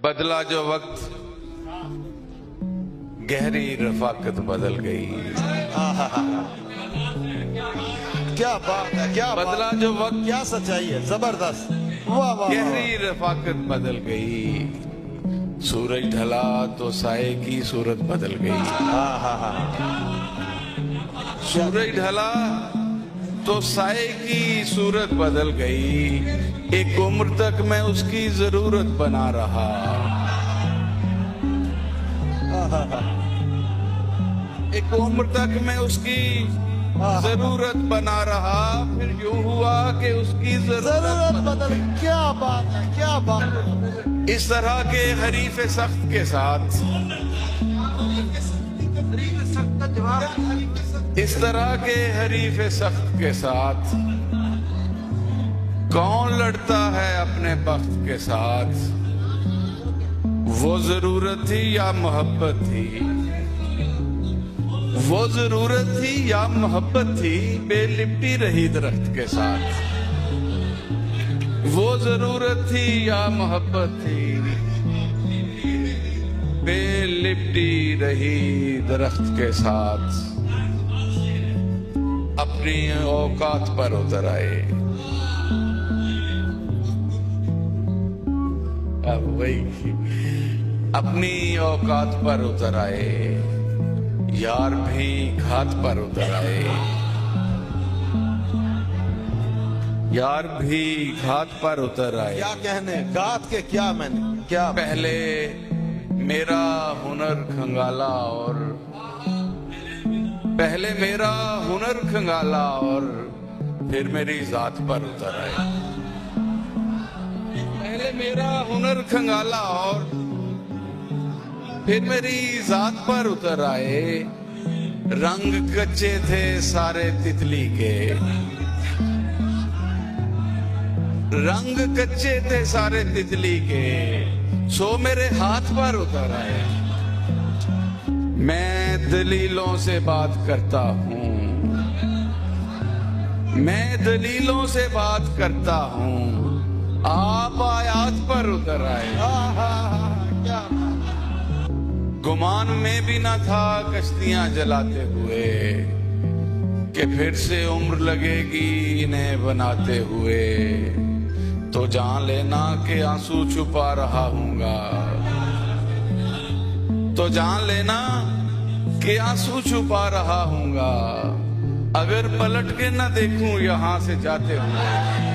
बदला जो वक्त गहरी रफाकत बदल गई। क्या बात है, क्या बदला जो वक्त, क्या सच्चाई है, जबरदस्त। वाह वाह। गहरी रफाकत बदल गई। सूरज ढला तो साए की सूरत बदल गई। सूरज ढला तो साए की सूरत बदल गई। एक उम्र तक मैं उसकी जरूरत बना रहा। एक उम्र तक मैं उसकी जरूरत बना रहा, फिर यूं हुआ कि उसकी जरूरत बदल। क्या बात है, क्या बात है। इस तरह के हरीफ सख्त के साथ, इस तरह के हरीफ सख्त के साथ कौन लड़ता है अपने बख्त के साथ। वो जरूरत थी या मोहब्बत थी, वो जरूरत थी या मोहब्बत थी, बेलिपटी रही दरख्त के साथ। वो जरूरत थी या मोहब्बत थी, बेलिपटी रही दरख्त के साथ। अपनी औकात पर उतर आए। अब वही अपनी औकात पर उतर आए। यार भी घात पर उतर आए। यार भी घात पर उतर आए। क्या कहने, घात के क्या मैंने क्या। पहले मेरा हुनर खंगाला और पहले मेरा हुनर खंगाला और फिर मेरी जात पर उतर आए। पहले मेरा हुनर खंगाला और फिर मेरी जात पर उतर आए। रंग कच्चे थे सारे तितली के, रंग कच्चे थे सारे तितली के, सो मेरे हाथ पर उतर आए। मैं दलीलों से बात करता हूँ, मैं दलीलों से बात करता हूँ, आप आयात पर उतर आए। क्या गुमान में भी न था कश्तियां जलाते हुए कि फिर से उम्र लगेगी इन्हें बनाते हुए। तो जान लेना कि आंसू छुपा रहा हूँगा, तो जान लेना कि आंसू छुपा रहा हूँगा। अगर पलट के न देखूं यहाँ से जाते हुए।